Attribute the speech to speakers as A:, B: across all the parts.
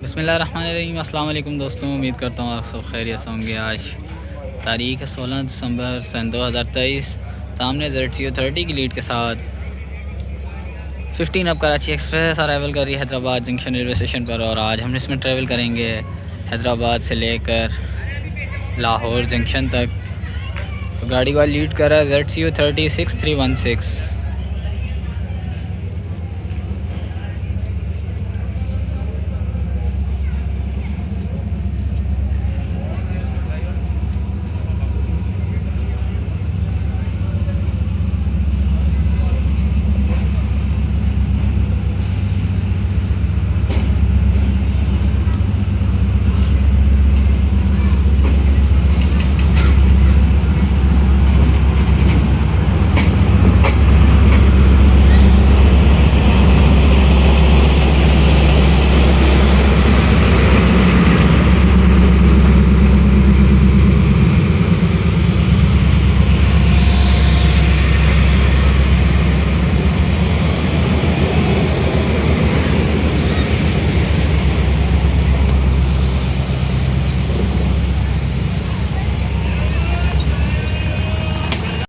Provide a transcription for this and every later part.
A: बिस्मिल्लाहिर्रहमानिर्रहीम। अस्सलाम वालेकुम दोस्तों, उम्मीद करता हूँ आप सब खैरियत से होंगे। आज तारीख़ है 16 दिसंबर सन 2023। सामने ZCO30 की लीड के साथ 15 अब कराची एक्सप्रेस अराइवल कर रही है हैदराबाद जंक्शन रेलवे स्टेशन पर, और आज हम इसमें ट्रैवल करेंगे हैदराबाद से लेकर लाहौर जंक्शन तक। तो गाड़ी वाला लीड कर रहा है ZCO30 6316।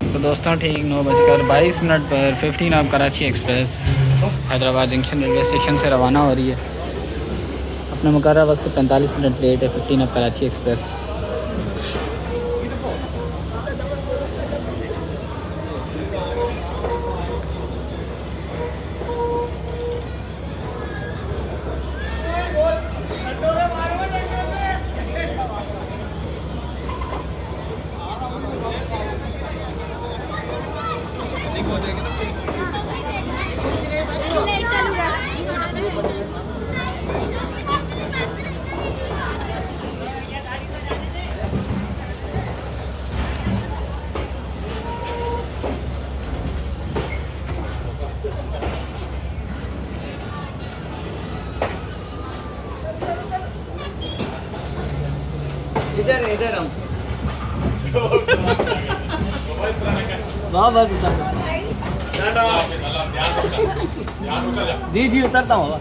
A: तो दोस्तों ठीक 9:22 पर 15 अब Karachi express Hyderabad junction railway station से रवाना हो रही है। अपने मुकर्रर वक्त से 45 मिनट लेट है 15 अब कराची एक्सप्रेस। इधर हम बस जी उतरता हूँ।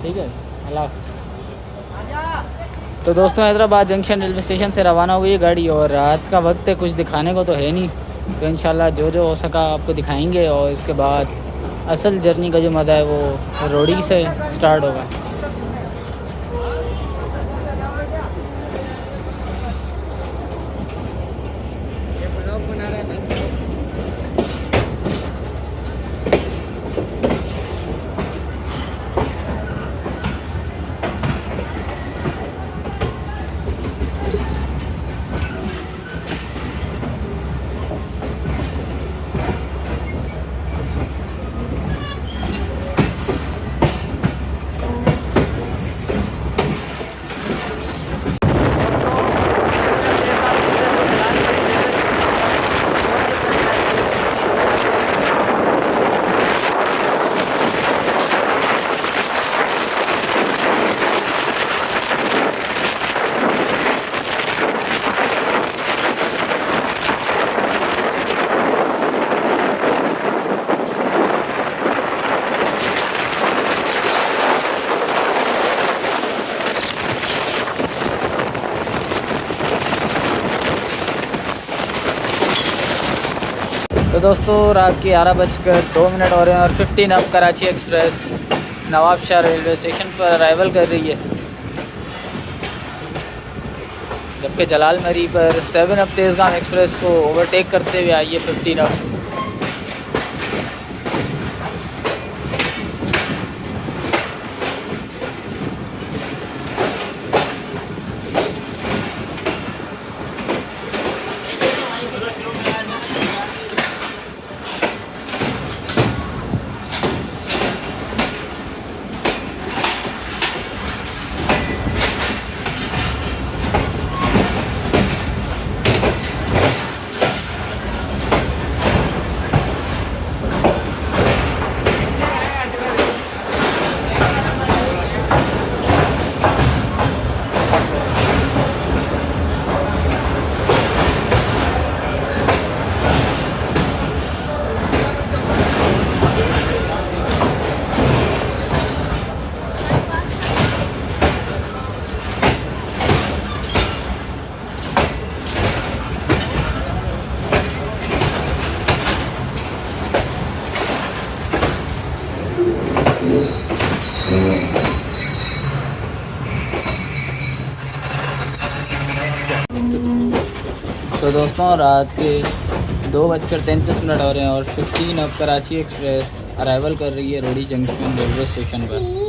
A: ठीक है, अल्लाह। तो दोस्तों हैदराबाद जंक्शन रेलवे स्टेशन से रवाना हो गई है गाड़ी, और रात का वक्त है, कुछ दिखाने को तो है नहीं, तो इंशाल्लाह जो जो हो सका आपको दिखाएंगे। और इसके बाद असल जर्नी का जो मज़ा है वो रोडी से स्टार्ट होगा। तो दोस्तों रात के 11:02 हो रहे हैं और 15 अब Karachi express Nawabshah railway station पर अराइवल कर रही है, जबकि जलाल मरी पर 7 अब तेज़गाम एक्सप्रेस को ओवरटेक करते हुए आई है 15 अब। तो दोस्तों रात के 2:33 हो रहे हैं और 15 अब कराची एक्सप्रेस अराइवल कर रही है रोडी जंक्शन रेलवे स्टेशन पर।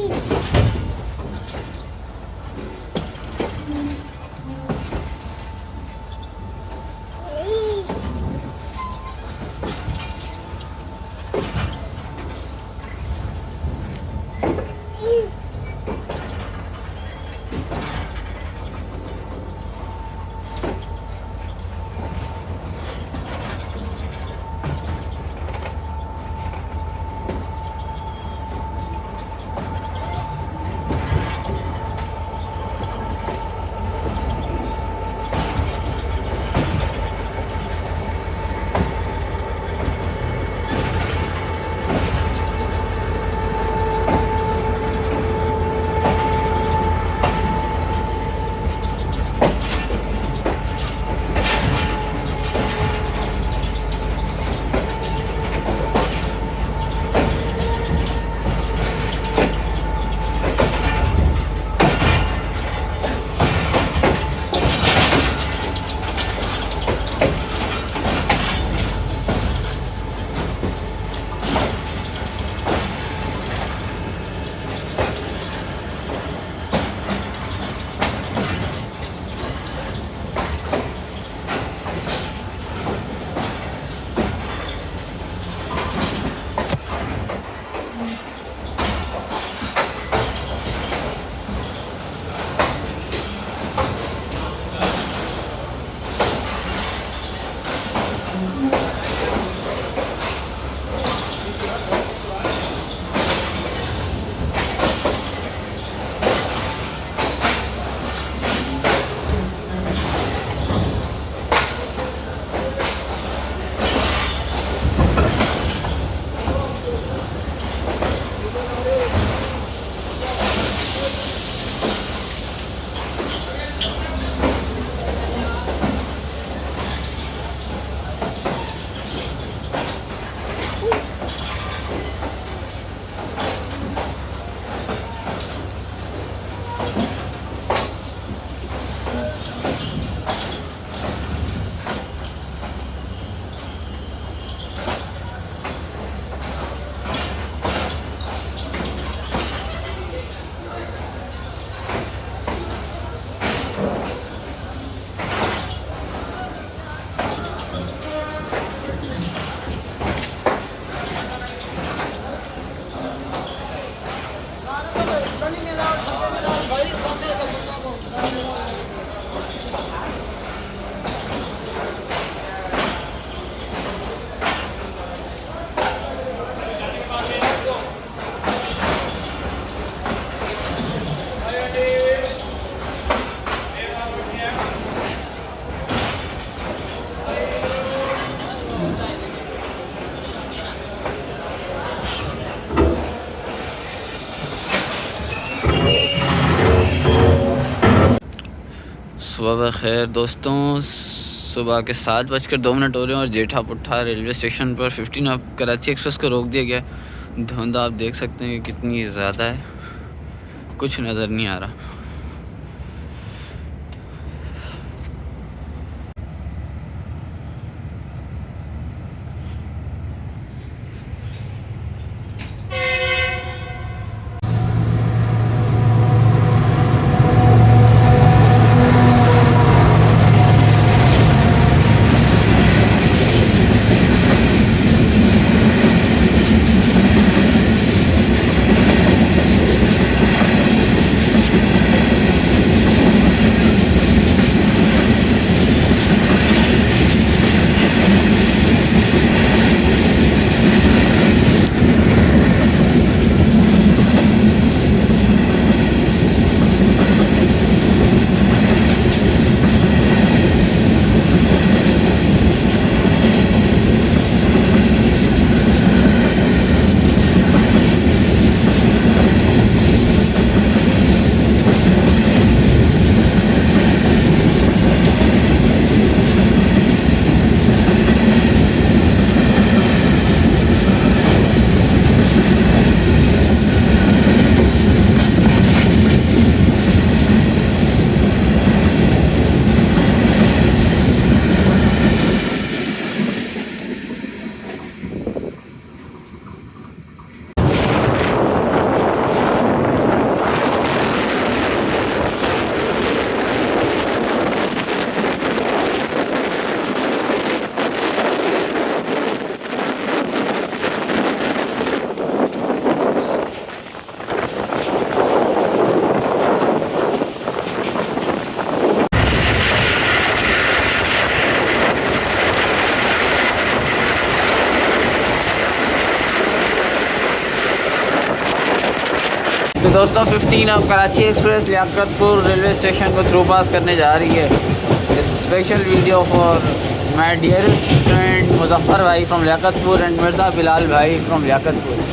A: सुबह खैर दोस्तों, सुबह के 7:02 हो रहे हैं और जेठा पुट्ठा रेलवे स्टेशन पर 15 अब कराची एक्सप्रेस को रोक दिया गया। धुंध आप देख सकते हैं कि कितनी ज़्यादा है, कुछ नज़र नहीं आ रहा। तो दोस्तों 15 अब Karachi express Liaquatpur railway station को थ्रू पास करने जा रही है। Special video for my dearest friend Muzaffar भाई फ्रॉम लियाकतपुर एंड मिर्ज़ा बिलाल भाई फ्रॉम लियाकतपुर।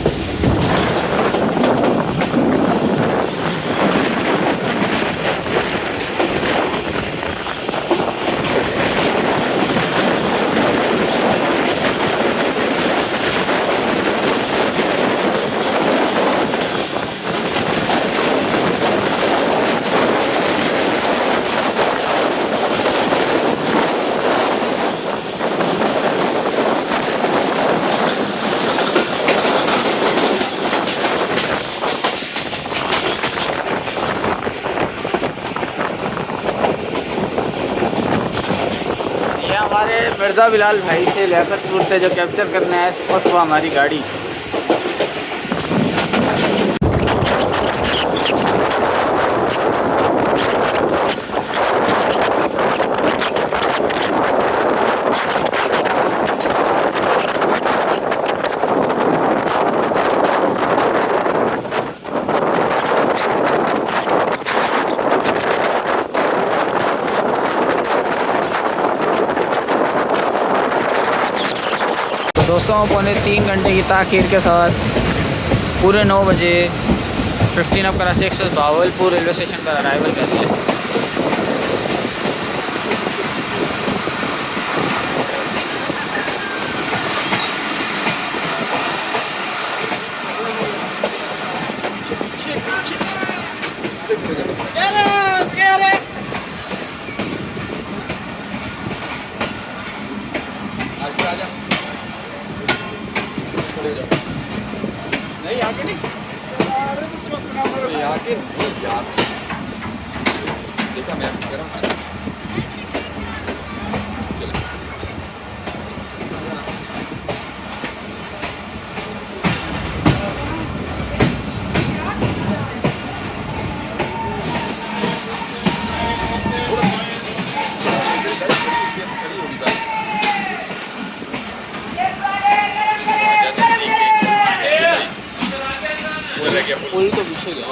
A: हमारे मिर्ज़ा बिलाल भाई से लियाकतपुर से जो कैप्चर करने आए उसको हमारी गाड़ी। दोस्तों 2.25 घंटे की ताख़ीर के साथ पूरे 9 बजे 15 अब Karachi express Bahawalpur railway station पर अराइवल कर रही है।
B: नहीं आगे नहीं आगे देखा मैं गरम है।
A: पुल तो पीछे गया।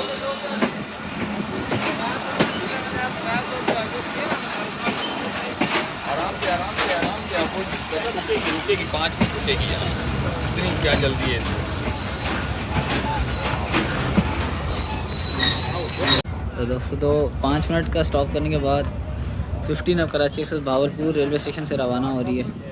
B: आराम से आपको रुकेगी 5 मिनट रुकेगी यार, इतनी क्या जल्दी है।
A: तो दोस्तों तो 5 मिनट का स्टॉप करने के बाद 15 अब Karachi express Bahawalpur railway station से रवाना हो रही है।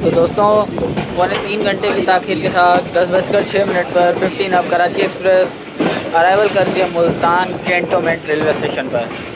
A: तो दोस्तों 3.25 घंटे की ताख़ीर के साथ 10:06 पर 15 अब कराची एक्सप्रेस अराइवल कर दिया मुल्तान कैंटोनमेंट रेलवे स्टेशन पर।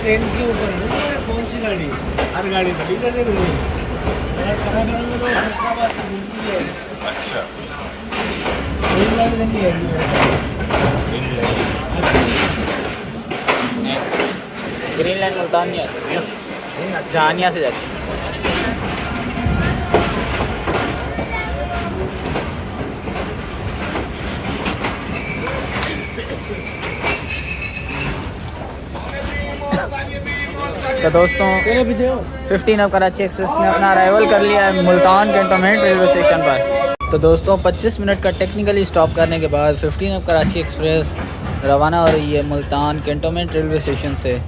C: ट्रेन के ऊपर है कौन सी गाड़ी, हर गाड़ी खड़ी कर दे रही है। कराची में तो फैसलाबाद से मिलती है।
B: अच्छा
C: ट्रेन लाइन नहीं है।
A: ग्रीन लाइन मुल्तान नहीं आती, जहानिया से जाती है। तो दोस्तों 15 अब कराची एक्सप्रेस ने अपना अराइवल कर लिया है मुल्तान कैंटोनमेंट रेलवे स्टेशन पर। तो दोस्तों 25 मिनट का टेक्निकली स्टॉप करने के बाद 15 अब कराची एक्सप्रेस रवाना हो रही है मुल्तान कैंटोनमेंट रेलवे स्टेशन से,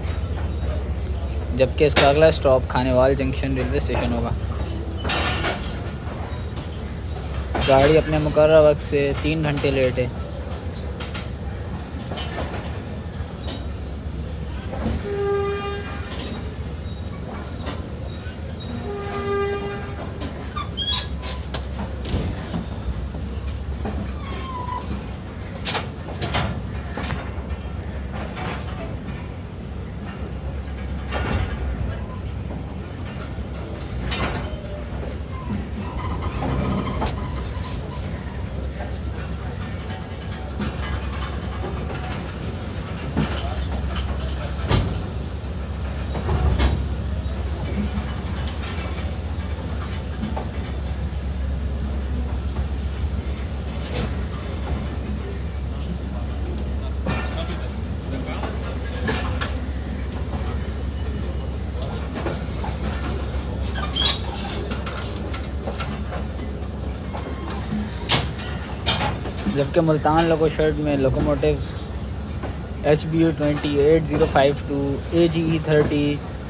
A: जबकि इसका अगला stop Khanewal junction railway station होगा। गाड़ी अपने मुकर्रर वक्त से 3 घंटे लेट है। जबकि मुल्तान लोको शर्ट में लोकोमोटिव्स HBU28 052, AGE30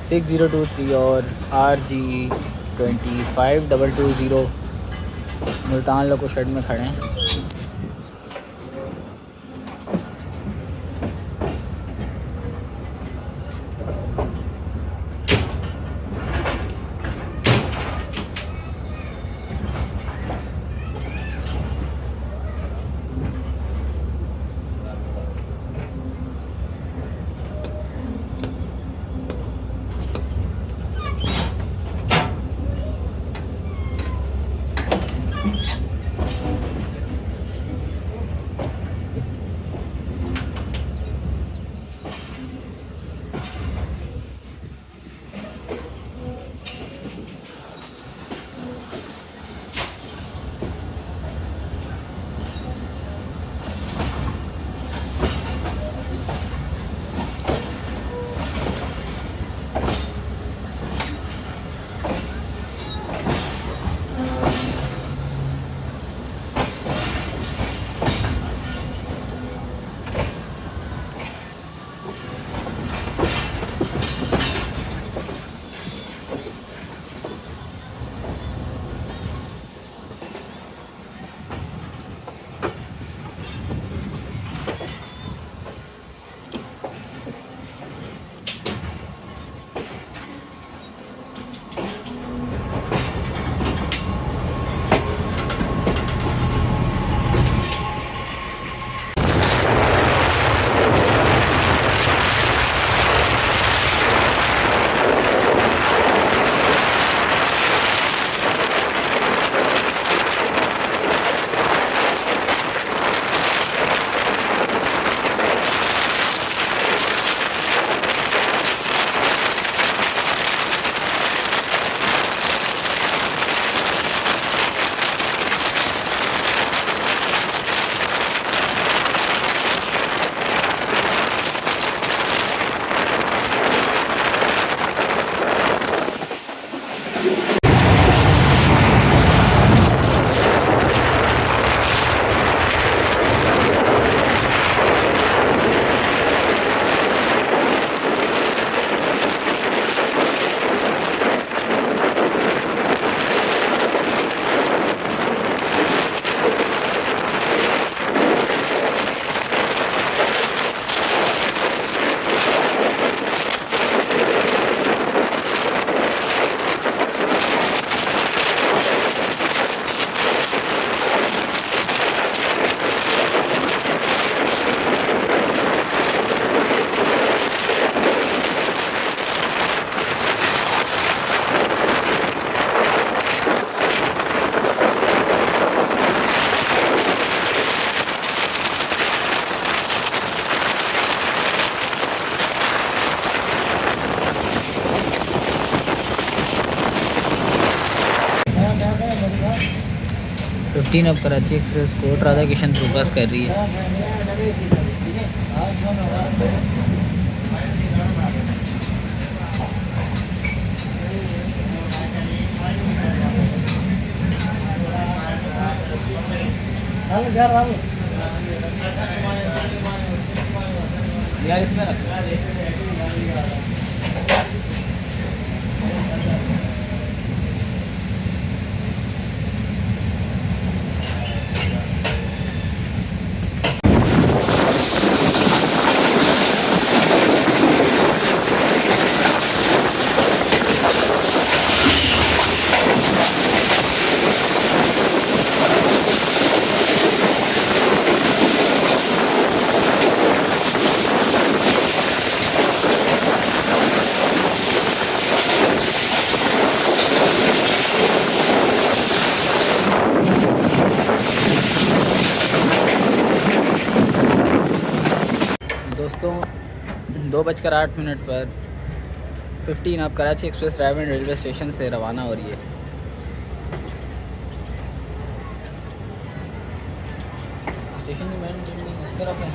A: 6023 और RGE25 220 मुल्तान लोको शर्ट में खड़े हैं। 15 अब Karachi express Kot Radha Kishan through pass कर रही है। यार इसमें दोस्तों 2:08 पर 15 अब कराची एक्सप्रेस रेलवे स्टेशन से रवाना हो रही है। स्टेशन की मेन बिल्डिंग इस तरफ है।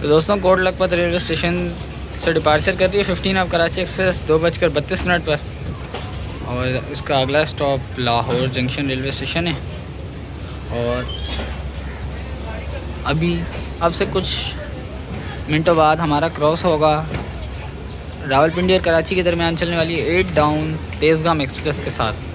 A: तो दोस्तों कोट लखपत रेलवे स्टेशन से डिपार्चर कर रही है 15 अब कराची एक्सप्रेस 2:32 पर, और इसका अगला stop Lahore junction railway station है। और अब से कुछ मिनटों बाद हमारा क्रॉस होगा रावलपिंडी और कराची के दरमियान चलने वाली 8 डाउन तेज़गाम एक्सप्रेस के साथ।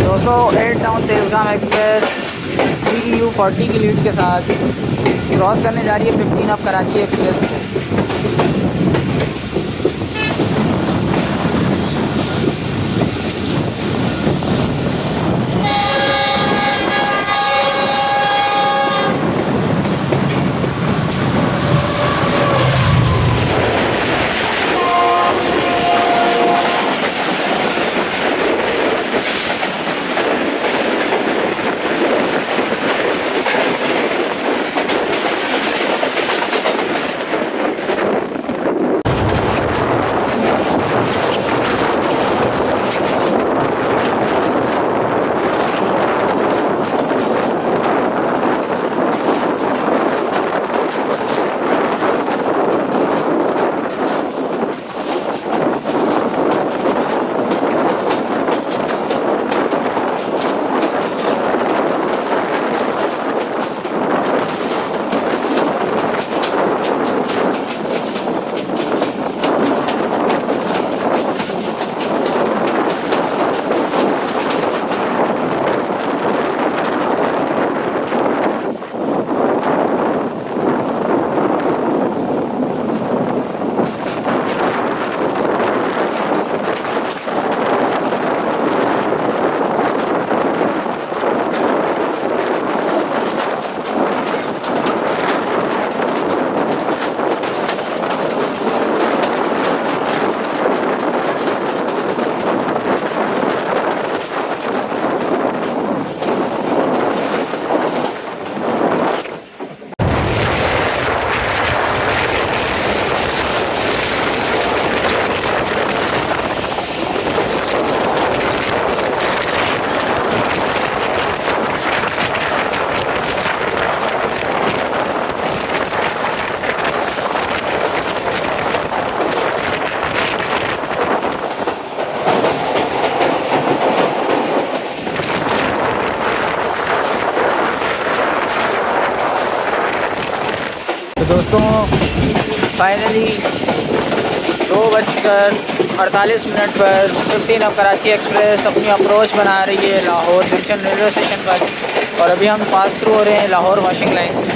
A: दोस्तों 8 डाउन तेज़गाम एक्सप्रेस GU40 की लीड के साथ क्रॉस करने जा रही है 15 अब कराची एक्सप्रेस को। तो दोस्तों फाइनली 2:48 पर 15 ऑफ कराची एक्सप्रेस अपनी अप्रोच बना रही है लाहौर जंक्शन रेलवे स्टेशन पर। और अभी हम पास थ्रू हो रहे हैं लाहौर वॉशिंग लाइन।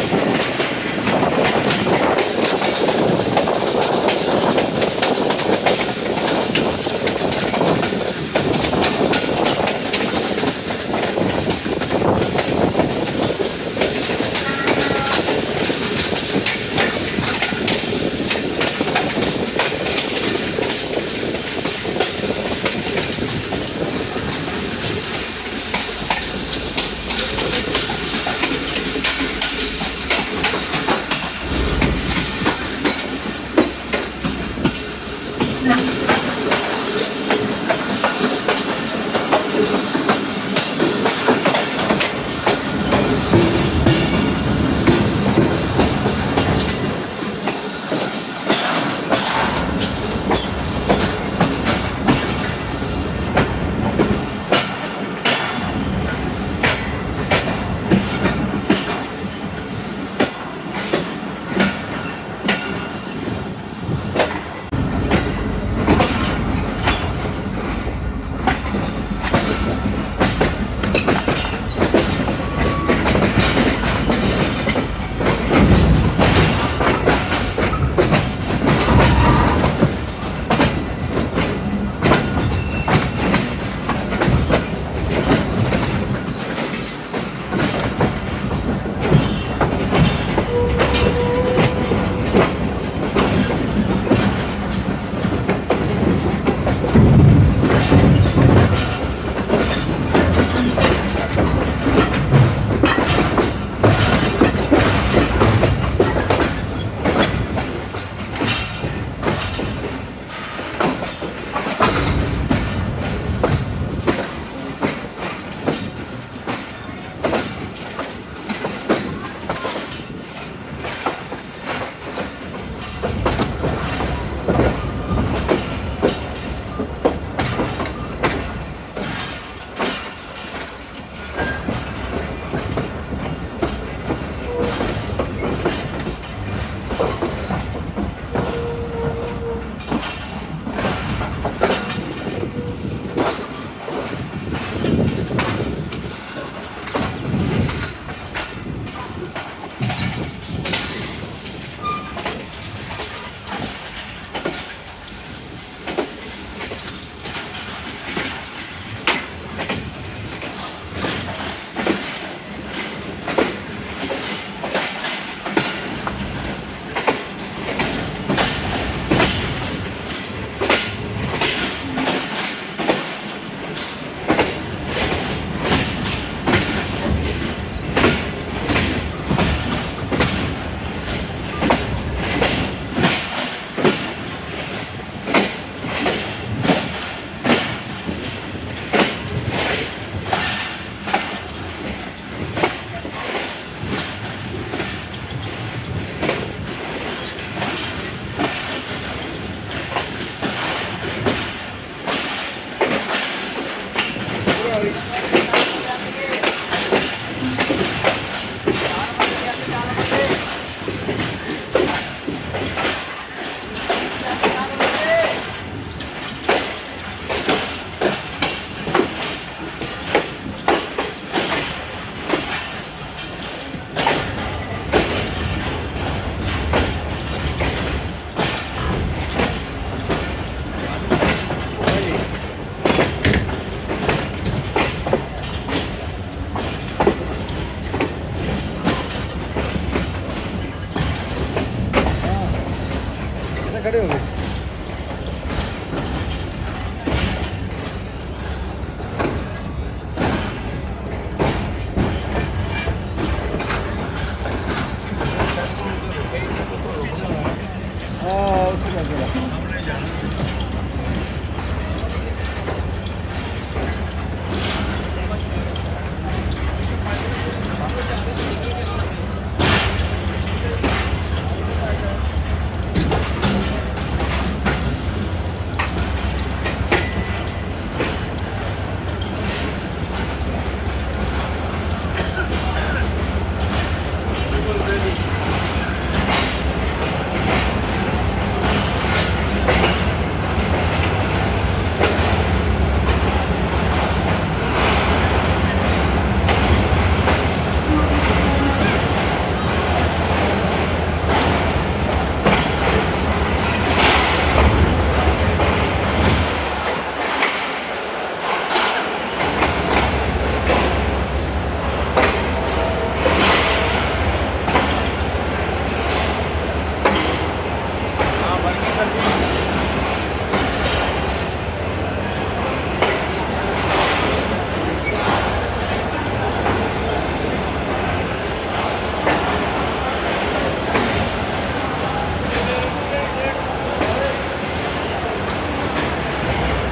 C: खड़े हो गए।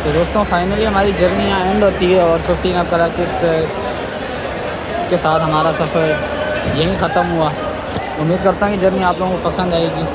A: तो दोस्तों फाइनली हमारी जर्नी यहाँ एंड होती है और 15 अब कराची एक्सप्रेस के साथ हमारा सफ़र यहीं ख़त्म हुआ। उम्मीद करता हूँ कि जर्नी आप लोगों को पसंद आएगी।